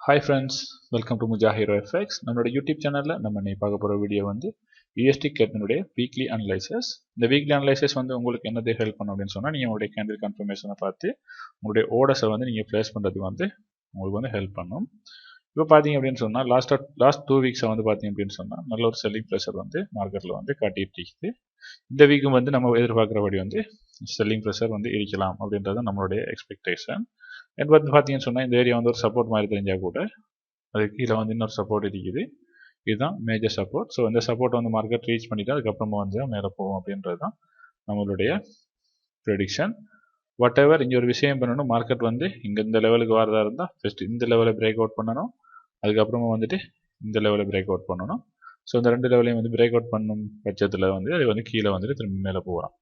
Hi friends, welcome to Mujahiro FX. நம்மளோட YouTube சேனல்ல நம்ம இன்னைக்கு பார்க்க போற வீடியோ வந்து USD கேட்டனுடைய வீக்லி அனலைசிஸ். இந்த வீக்லி அனலைசிஸ் வந்து உங்களுக்கு என்னது ஹெல்ப் பண்ணும் அப்படின்னு சொன்னா நீங்க உங்களுடைய கேண்டில் கன்ஃபர்மேஷனை பார்த்து உங்களுடைய ஆர்டர்ஸை வந்து நீங்க பிளேஸ் பண்றதுக்கு வந்து உங்களுக்கு வந்து ஹெல்ப் பண்ணும். இப்போ பார்த்தீங்க அப்படின்னு சொன்னா லாஸ்ட் 2 வீக்ஸை வந்து பார்த்தீங்க அப்படின்னு சொன்னா நல்ல ஒரு செல்லிங் ப்ரெஷர் வந்து மார்க்கெட்ல வந்து காட்டிட்டு இருக்குது. இந்த வீக்கும் வந்து நம்ம எதிர்பார்க்குறபடி வந்து செல்லிங் ப்ரெஷர் வந்து இருக்கலாம் அப்படின்றது நம்மளுடைய எக்ஸ்பெக்டேஷன். அண்ட் வந்து பார்த்தீங்கன்னு சொன்னால் இந்த ஏரியா வந்து ஒரு சப்போர்ட் மாதிரி தெரிஞ்சால் கூட அதுக்கு கீழே வந்து இன்னொரு சப்போர்ட் இருக்குது. இதுதான் மேஜர் சப்போர்ட். ஸோ இந்த சப்போர்ட் வந்து மார்க்கெட் ரீச் பண்ணிட்டு அதுக்கப்புறமா வந்து மேலே போகும் அப்படின்றது தான் நம்மளுடைய ப்ரெடிக்ஷன். வாட் எவர் இங்கே ஒரு விஷயம் பண்ணணும், மார்க்கெட் வந்து இங்கே இந்த லெவலுக்கு வரதா இருந்தால் ஃபஸ்ட் இந்த லெவலை பிரேக் அவுட் பண்ணணும், அதுக்கப்புறமா வந்துட்டு இந்த லெவலை பிரேக் அவுட் பண்ணணும். ஸோ இந்த ரெண்டு லெவலையும் வந்து பிரேக் அவுட் பண்ணும் பட்சத்தில் வந்து அது வந்து கீழே வந்துட்டு திரும்ப மேலே போகலாம்.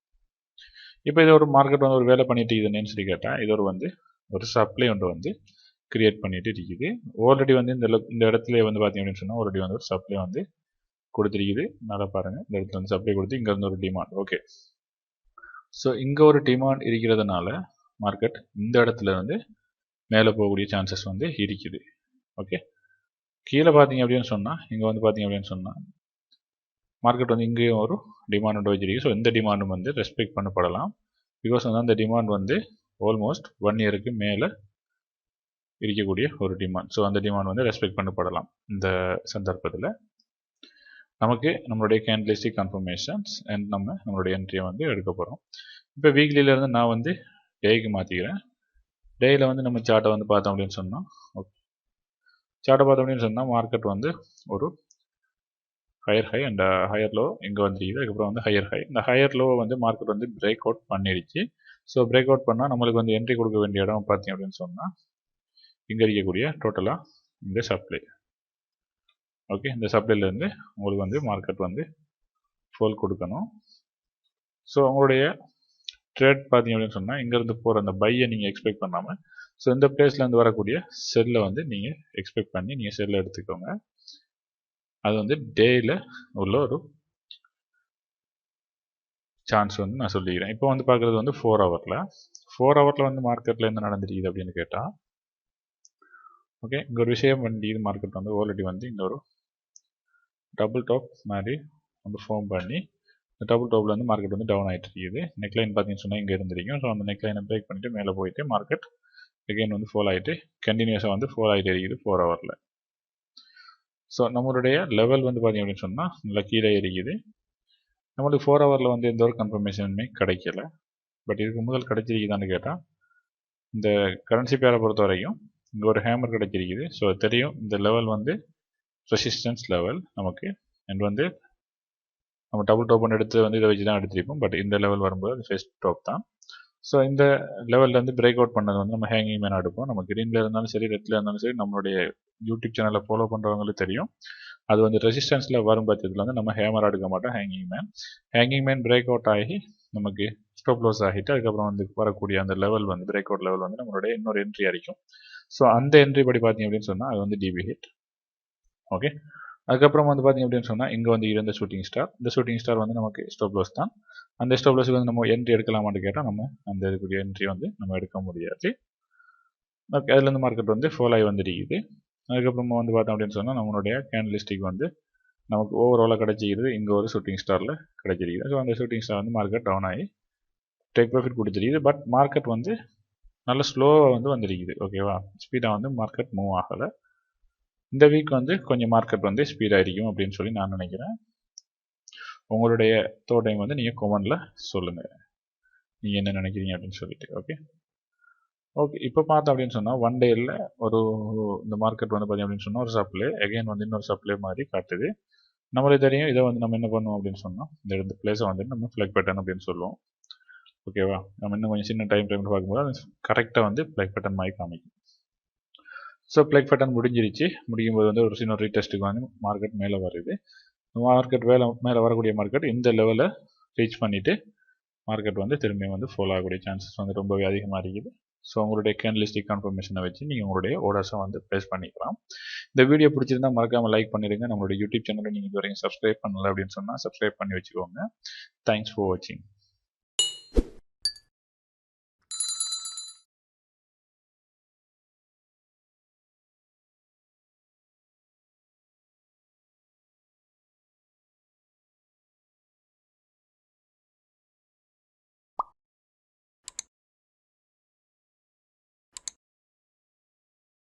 இப்போ இது ஒரு மார்க்கெட் வந்து ஒரு வேலை பண்ணிட்டு இதுன்னு சொல்லி கேட்டால் இது ஒரு சப்ளை ஒன்று வந்து கிரியேட் பண்ணிட்டு இருக்குது. ஆல்ரெடி வந்து இந்த இடத்துல வந்து பார்த்தீங்க அப்படின்னு சொன்னால் ஆல்ரெடி வந்து ஒரு சப்ளை வந்து கொடுத்துருக்குது. நல்லா பாருங்கள், இந்த இடத்துல வந்து சப்ளை கொடுத்து இங்கே இருந்து ஒரு டிமாண்ட். ஓகே, ஸோ இங்கே ஒரு டிமாண்ட் இருக்கிறதுனால மார்க்கெட் இந்த இடத்துல வந்து மேலே போகக்கூடிய சான்சஸ் வந்து இருக்குது. ஓகே, கீழே பார்த்தீங்க அப்படின்னு சொன்னால் இங்கே வந்து பார்த்தீங்க அப்படின்னு சொன்னால் மார்க்கெட் வந்து இங்கேயும் ஒரு டிமாண்ட் வச்சிருக்கு. ஸோ இந்த டிமாண்டும் வந்து ரெஸ்பெக்ட் பண்ணப்படலாம். பிகாஸ் வந்து அந்த டிமாண்ட் வந்து ஆல்மோஸ்ட் 1 இயருக்கு மேலே இருக்கக்கூடிய ஒரு டிமாண்ட். ஸோ அந்த டிமாண்ட் வந்து ரெஸ்பெக்ட் பண்ணப்படலாம். இந்த சந்தர்ப்பத்தில் நமக்கு நம்மளுடைய கேண்டலிஸ்டிக் கன்ஃபர்மேஷன்ஸ் அண்ட் நம்மளுடைய என்ட்ரியை வந்து எடுக்க போகிறோம். இப்போ வீக்லியிலேருந்து நான் வந்து டேக்கு மாற்றிக்கிறேன். டேயில் வந்து நம்ம சார்ட்டை வந்து பார்த்தோம் அப்படின்னு சொன்னால் ஓகே, சார்ட்டை பார்த்தோம் அப்படின்னு சொன்னால் மார்க்கெட் வந்து ஒரு higher high and higher low இங்கே வந்துருக்குது. அதுக்கப்புறம் வந்து ஹையர் ஹை, இந்த ஹையர் லோ வந்து மார்க்கெட் வந்து பிரேக் அவுட் பண்ணிடுச்சு. ஸோ பிரேக் அவுட் பண்ணால் நம்மளுக்கு வந்து என்ட்ரி கொடுக்க வேண்டிய இடம் பார்த்தீங்க அப்படின்னு சொன்னால் இங்கே இருக்கக்கூடிய டோட்டலாக இந்த சப்ளை. ஓகே, இந்த சப்ளைலேருந்து உங்களுக்கு வந்து மார்க்கெட் வந்து ஃபோல் கொடுக்கணும். ஸோ உங்களுடைய ட்ரேட் பார்த்தீங்க அப்படின்னு சொன்னால் இங்கேருந்து போகிற அந்த பையை நீங்கள் எக்ஸ்பெக்ட் பண்ணாமல் ஸோ இந்த பிளேஸ்லேருந்து வரக்கூடிய செல்லை வந்து நீங்கள் எக்ஸ்பெக்ட் பண்ணி நீங்கள் செல்லை எடுத்துக்கோங்க. அது வந்து டேயில் உள்ள ஒரு சான்ஸ் வந்து நான் சொல்லிக்கிறேன். இப்போ வந்து பார்க்குறது வந்து 4 ஹவரில் வந்து மார்க்கெட்டில் என்ன நடந்துருக்குது அப்படின்னு கேட்டால் ஓகே, இங்கே ஒரு விஷயம் வந்து இது மார்க்கெட் வந்து ஆல்ரெடி வந்து இந்த ஒரு டபுள் டாப் மாதிரி வந்து ஃபார்ம் பண்ணி இந்த டபுள் டாப்பில் வந்து மார்க்கெட் வந்து டவுன் ஆகிட்டு இருக்குது. நெக்லைன் பார்த்தீங்கன்னு சொன்னால் இங்கே இருந்திருக்கும். ஸோ அந்த நெக்லைனை பிரேக் பண்ணிவிட்டு மேலே போயிட்டு மார்க்கெட் அகெயின் வந்து ஃபால் ஆகிட்டு கண்டினியூஸாக வந்து ஃபால் ஆகிட்டு இருக்குது 4 ஹவரில். ஸோ நம்மளுடைய லெவல் வந்து பார்த்தீங்க அப்படின்னு சொன்னால் நல்லா கீழே இருக்குது. நம்மளுக்கு 4 ஹவரில் வந்து எந்த ஒரு கன்ஃபர்மேஷனுமே கிடைக்கல. பட் இதுக்கு முதல் கிடைச்சிருக்குதான்னு கேட்டால் இந்த கரன்சி பேரை பொறுத்த வரைக்கும் இங்கே ஒரு ஹேமர் கிடைச்சிருக்குது. ஸோ தெரியும் இந்த லெவல் வந்து ரெசிஸ்டன்ஸ் லெவல் நமக்கு. அண்ட் வந்து நம்ம டபுள் டாப் ஒன்று எடுத்து வந்து இதை வச்சு தான் எடுத்திருப்போம். பட் இந்த லெவல் வரும்போது அது ஃபர்ஸ்ட் டாப் தான். ஸோ இந்த லெவலில் வந்து பிரேக் அவுட் பண்ணது வந்து நம்ம ஹேங்கிங் மேன் எடுப்போம். நம்ம கிரீனில் இருந்தாலும் சரி ரெட்டில் இருந்தாலும் சரி நம்மளுடைய யூடியூப் சேனலை ஃபாலோ பண்ணுறவங்களுக்கு தெரியும். அது வந்து ரெசிஸ்டன்ஸில் வரும் பட்சத்தில் வந்து நம்ம ஹேமர் எடுக்க மாட்டோம், ஹேங்கிங் மேன் பிரேக் அவுட் ஆகி நமக்கு ஸ்டாப் லாஸ் ஆகிட்டு அதுக்கப்புறம் வந்து வரக்கூடிய அந்த லெவல் வந்து பிரேக் அவுட் லெவல் வந்து நம்மளுடைய இன்னொரு என்ட்ரி அடிக்கும். ஸோ அந்த என்ட்ரி படி பார்த்தீங்க அப்படின்னு சொன்னால் அது வந்து டிபி ஹிட். ஓகே, அதுக்கப்புறம் வந்து பார்த்தீங்க அப்படின்னு சொன்னால் இங்கே வந்து இருந்த ஷூட்டிங் ஸ்டார், இந்த ஷூட்டிங் ஸ்டார் வந்து நமக்கு ஸ்டாப் லாஸ் தான். அந்த ஸ்டாப் லாஸுக்கு வந்து நம்ம என்ட்ரி எடுக்கலாமான்னு கேட்டால் நம்ம அந்த இதுக்குரிய என்ட்ரி வந்து நம்ம எடுக்க முடியாது. ஓகே, அதுலேருந்து மார்க்கெட் வந்து ஃபால் ஆகி வந்துருக்குது. அதுக்கப்புறமா வந்து பார்த்தோம் அப்படின்னு சொன்னால் நம்மளுடைய கேண்டலிஸ்டிக் வந்து நமக்கு ஓவராலாக கிடைச்சிக்கிறது இங்கே ஒரு ஷூட்டிங் ஸ்டாரில் கிடைச்சிருக்குது. ஸோ அந்த ஷூட்டிங் ஸ்டார் வந்து மார்க்கெட் டவுன் ஆகி டேக் ப்ராஃபிட் கொடுத்துருக்குது. பட் மார்க்கெட் வந்து நல்ல ஸ்லோவாக வந்து வந்துருக்குது. ஓகேவா, ஸ்பீடாக வந்து மார்க்கெட் மூவ் ஆகலை. இந்த வீக் வந்து கொஞ்சம் மார்க்கெட் வந்து ஸ்பீடாக இருக்கும் அப்படின்னு சொல்லி நான் நினைக்கிறேன். உங்களுடைய தோட்டையும் வந்து நீங்கள் கமெண்டில் சொல்லுங்கள் நீங்கள் என்ன நினைக்கிறீங்க அப்படின்னு சொல்லிட்டு. ஓகே ஓகே, இப்போ பார்த்தோம் அப்படின்னு சொன்னால் 1 டேயில் இந்த மார்க்கெட் வந்து பார்த்தீங்க அப்படின்னு சொன்னால் ஒரு சப்ளை அகைன் வந்து இன்னொரு சப்ளை மாதிரி காட்டுது. நம்மளுக்கு தெரியும் இதை வந்து நம்ம என்ன பண்ணுவோம் அப்படின்னு சொன்னால் இந்த பிளேஸை வந்து நம்ம ஃப்ளக் பேட்டர்ன் அப்படின்னு சொல்லுவோம். ஓகேவா, நம்ம இன்னும் கொஞ்சம் சின்ன டைம் பார்க்கும்போது அது கரெக்டாக வந்து ஃப்ளக் பேட்டர்ன் மாதிரி காமிக்கும். ஸோ ஃப்ளக் பேட்டர்ன் முடிக்கும்போது வந்து ஒரு சின்ன ரீடெஸ்ட்டுக்கு வந்து மார்க்கெட் மேலே வருது. மார்க்கெட் மேலே வரக்கூடிய மார்க்கெட் இந்த லெவலை ரீச் பண்ணிவிட்டு மார்க்கெட் வந்து திரும்பி வந்து ஃபாலோ ஆகக்கூடிய சான்சஸ் வந்து ரொம்பவே அதிகமாக இருக்குது. ஸோ உங்களுடைய கேண்டலிஸ்டிக் கன்ஃபர்மேஷனை வச்சு நீங்கள் உங்களுடைய ஆர்டர்ஸை வந்து ப்ளேஸ் பண்ணிக்கலாம். இந்த வீடியோ பிடிச்சிருந்தா மறக்காமல் லைக் பண்ணிடுங்க. நம்மளுடைய யூடியூப் சேனலை நீங்கள் இது வரைக்கும் சப்ஸ்கிரைப் பண்ணல அப்படின்னு சொன்னால் சப்ஸ்கிரைப் பண்ணி வச்சுக்கோங்க. தேங்க்ஸ் ஃபார் வாட்சிங்.